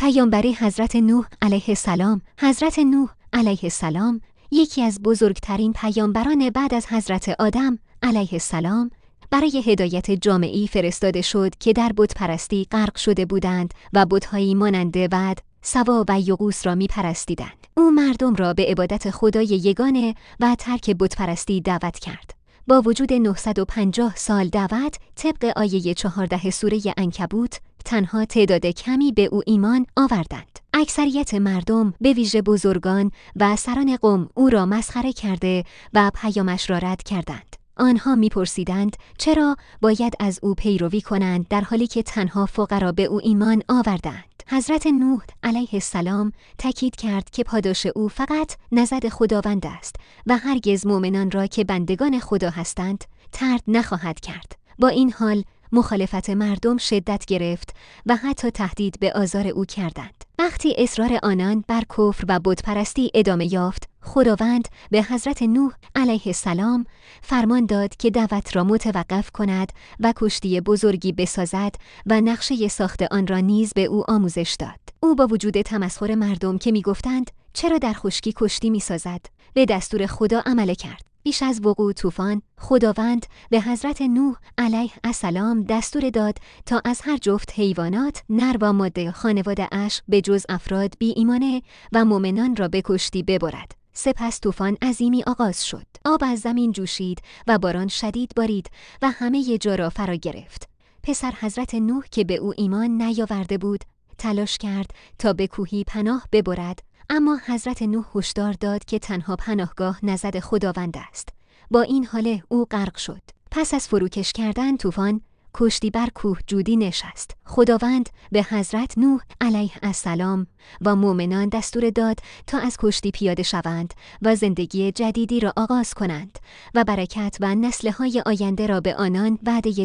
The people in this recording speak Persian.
پیامبری حضرت نوح علیه السلام. حضرت نوح علیه السلام یکی از بزرگترین پیامبران بعد از حضرت آدم علیه السلام برای هدایت جامعه‌ای فرستاده شد که در بت‌پرستی غرق شده بودند و بت‌هایی مانند ود، سوا و یغوث را می‌پرستیدند. او مردم را به عبادت خدای یگانه و ترک بت‌پرستی دعوت کرد. با وجود 950 سال دعوت، طبق آیه 14 سوره عنکبوت، تنها تعداد کمی به او ایمان آوردند. اکثریت مردم، به ویژه بزرگان و سران قوم، او را مسخره کرده و پیامش را رد کردند. آنها می‌پرسیدند چرا باید از او پیروی کنند در حالی که تنها فقرا به او ایمان آوردند. حضرت نوح علیه السلام تاکید کرد که پاداش او فقط نزد خداوند است و هرگز مؤمنان را که بندگان خدا هستند طرد نخواهد کرد. با این حال مخالفت مردم شدت گرفت و حتی تهدید به آزار او کردند. وقتی اصرار آنان بر کفر و بت‌پرستی ادامه یافت، خداوند به حضرت نوح علیه السلام فرمان داد که دعوت را متوقف کند و کشتی بزرگی بسازد و نقشه ساخت آن را نیز به او آموزش داد. او با وجود تمسخر مردم که می‌گفتند چرا در خشکی کشتی می‌سازد، به دستور خدا عمل کرد. پیش از وقوع طوفان، خداوند به حضرت نوح علیه السلام دستور داد تا از هر جفت حیوانات، نر و ماده خانواده اش به جز افراد بی ایمانه و مؤمنان را به کشتی ببرد. سپس طوفان عظیمی آغاز شد. آب از زمین جوشید و باران شدید بارید و همه جا را فرا گرفت. پسر حضرت نوح که به او ایمان نیاورده بود، تلاش کرد تا به کوهی پناه ببرد، اما حضرت نوح هشدار داد که تنها پناهگاه نزد خداوند است. با این حال او غرق شد. پس از فروکش کردن طوفان، کشتی بر کوه جودی نشست. خداوند به حضرت نوح علیه السلام و مؤمنان دستور داد تا از کشتی پیاده شوند و زندگی جدیدی را آغاز کنند و برکت و نسل‌های آینده را به آنان وعده